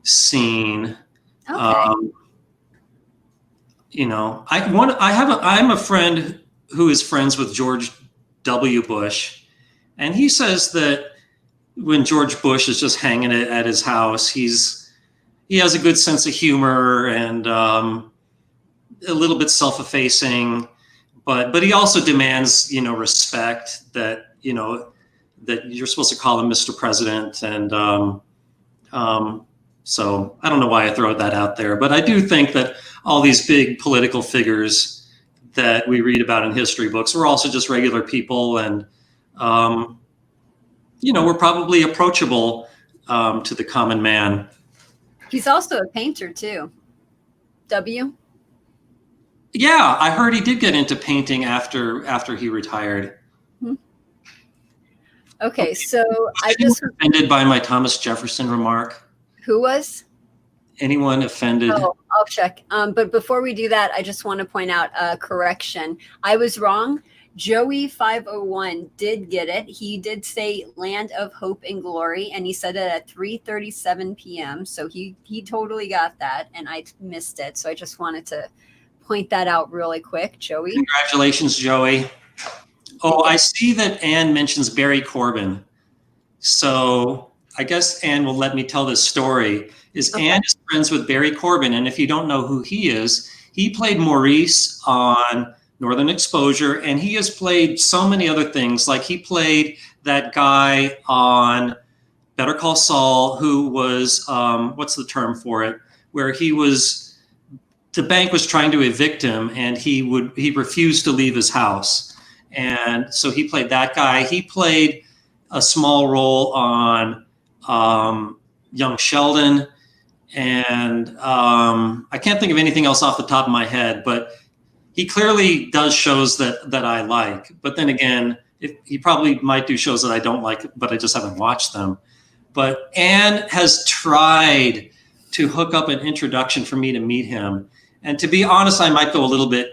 scene. Okay. I'm a friend who is friends with George W. Bush, and he says that when George Bush is just hanging it at his house. He has a good sense of humor and a little bit self-effacing, but he also demands, respect, that that you're supposed to call him Mr. President. And so I don't know why I throw that out there, but I do think that all these big political figures that we read about in history books were also just regular people, and we're probably approachable to the common man. He's also a painter too. W. Yeah, I heard he did get into painting after he retired. Okay, so I just offended by my Thomas Jefferson remark. Who was? Anyone offended? Oh, I'll check. But before we do that, I just want to point out a correction. I was wrong. Joey 501 did get it. He did say Land of Hope and Glory, and he said it at 3:37 p.m. So he totally got that, and I missed it. So I just wanted to point that out really quick, Joey. Congratulations, Joey. Oh, I see that Anne mentions Barry Corbin. So I guess Anne will let me tell this story. Okay. Anne is friends with Barry Corbin, and if you don't know who he is, he played Maurice on Northern Exposure, and he has played so many other things. Like he played that guy on Better Call Saul, who was, what's the term for it? Where the bank was trying to evict him, and he refused to leave his house. And so he played that guy. He played a small role on Young Sheldon. And I can't think of anything else off the top of my head, but he clearly does shows that I like. But then again, he probably might do shows that I don't like, but I just haven't watched them. But Anne has tried to hook up an introduction for me to meet him. And to be honest, I might go a little bit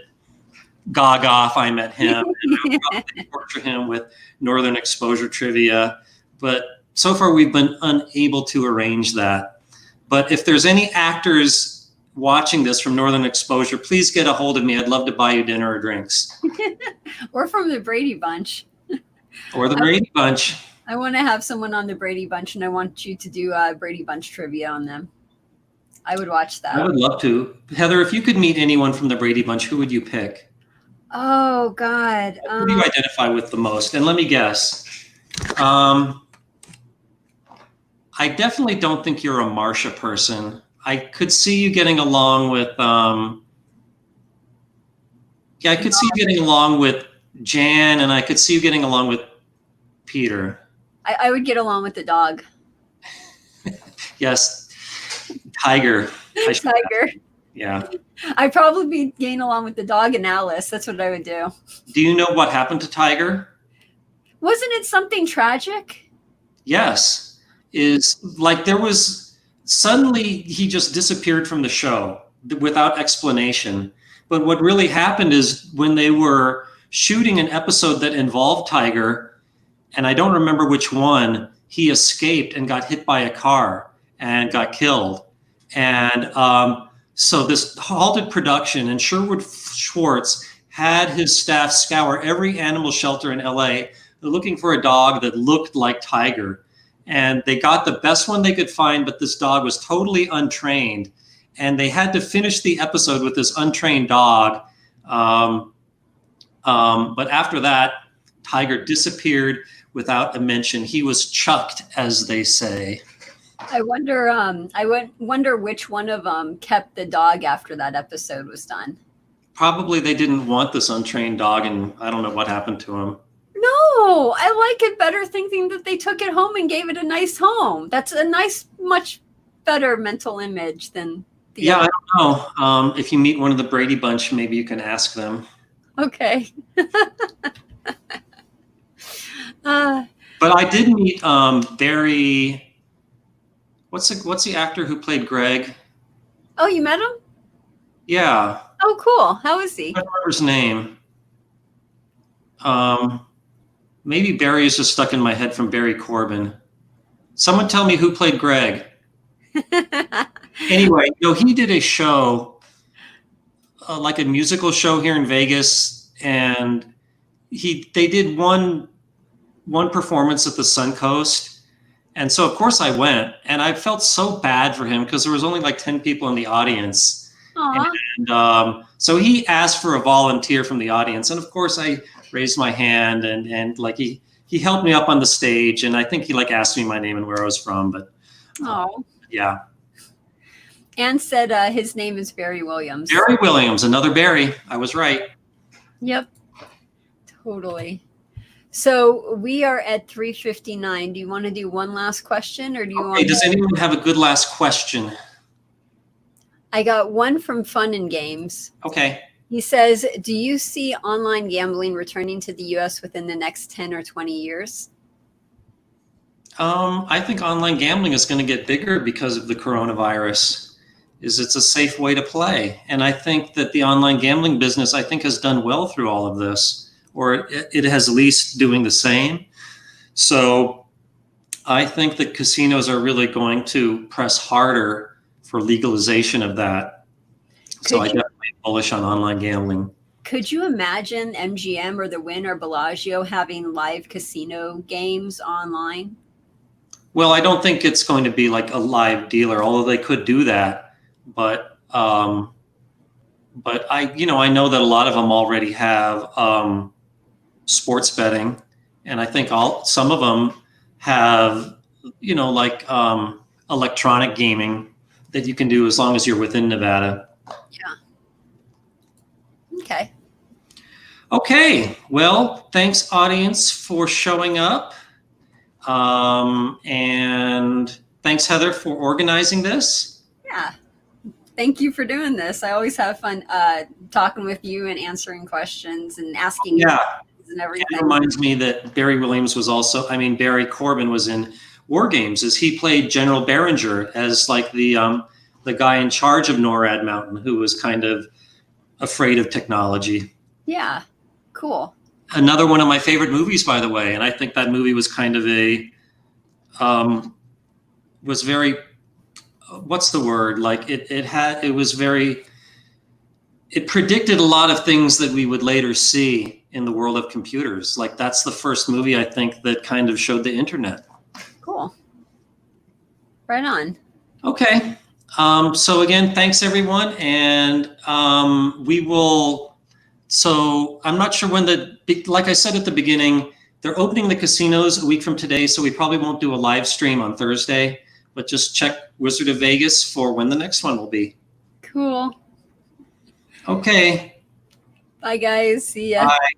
gaga if I met him. And I would probably torture him with Northern Exposure trivia. But so far, we've been unable to arrange that. But if there's any actors watching this from Northern Exposure, please get a hold of me. I'd love to buy you dinner or drinks. Or from the Brady Bunch. Or the Brady Bunch. I want to have someone on the Brady Bunch, and I want you to do Brady Bunch trivia on them. I would watch that. I would love to. Heather, if you could meet anyone from the Brady Bunch, who would you pick? Oh, God. Who do you identify with the most? And let me guess. I definitely don't think you're a Marsha person. I could see you getting along with, I could see you getting along with Jan, and I could see you getting along with Peter. I would get along with the dog. Yes. Tiger. Tiger. Yeah. I'd probably be getting along with the dog and Alice. That's what I would do. Do you know what happened to Tiger? Wasn't it something tragic? Yes. Suddenly he just disappeared from the show without explanation. But what really happened is when they were shooting an episode that involved Tiger, and I don't remember which one, he escaped and got hit by a car and got killed. And so this halted production, and Sherwood Schwartz had his staff scour every animal shelter in LA looking for a dog that looked like Tiger. And they got the best one they could find, but this dog was totally untrained. And they had to finish the episode with this untrained dog. But after that, Tiger disappeared without a mention. He was chucked, as they say. I wonder which one of them kept the dog after that episode was done. Probably they didn't want this untrained dog, and I don't know what happened to him. No, I like it better thinking that they took it home and gave it a nice home. That's a much better mental image than the Yeah, other. I don't know. If you meet one of the Brady Bunch, maybe you can ask them. Okay. But I did meet Barry. What's the actor who played Greg? Oh, you met him? Yeah. Oh, cool. How is he? I don't remember his name. Maybe Barry is just stuck in my head from Barry Corbin. Someone tell me who played Greg. Anyway, he did a show, like a musical show here in Vegas, and they did one performance at the Suncoast, And so, of course, I went, and I felt so bad for him because there was only like 10 people in the audience. Aw. And so he asked for a volunteer from the audience. And of course, I raised my hand, and like he helped me up on the stage. And I think he like asked me my name and where I was from. But yeah. And said his name is Barry Williams. Barry Williams, another Barry. I was right. Yep. Totally. So we are at 3:59. Do you want to do one last question, or do you want? Does anyone have a good last question? I got one from Fun and Games. Okay. He says, "Do you see online gambling returning to the U.S. within the next 10 or 20 years?" I think online gambling is going to get bigger because of the coronavirus. It's a safe way to play, and I think that the online gambling business, I think, has done well through all of this. Or it has at least doing the same. So I think that casinos are really going to press harder for legalization of that. So I definitely am bullish on online gambling. Could you imagine MGM or the Wynn or Bellagio having live casino games online? Well, I don't think it's going to be like a live dealer, although they could do that. But I know that a lot of them already have sports betting, and I think some of them have electronic gaming that you can do as long as you're within Nevada. Yeah. Okay. Well, thanks audience for showing up, and thanks Heather for organizing this. Yeah, thank you for doing this. I always have fun talking with you and answering questions and asking you and everything. It reminds me that Barry Williams was also, Barry Corbin was in War Games, as he played General Behringer as like the guy in charge of NORAD Mountain, who was kind of afraid of technology. Yeah, cool. Another one of my favorite movies, by the way, and I think that movie was kind of was very, what's the word? Like it predicted a lot of things that we would later see in the world of computers. Like that's the first movie, I think, that kind of showed the internet. Cool. Right on. Okay. So again, thanks everyone. And we will, so I'm not sure when like I said at the beginning, they're opening the casinos a week from today. So we probably won't do a live stream on Thursday, but just check Wizard of Vegas for when the next one will be. Cool. Okay. Bye guys. See ya. Bye.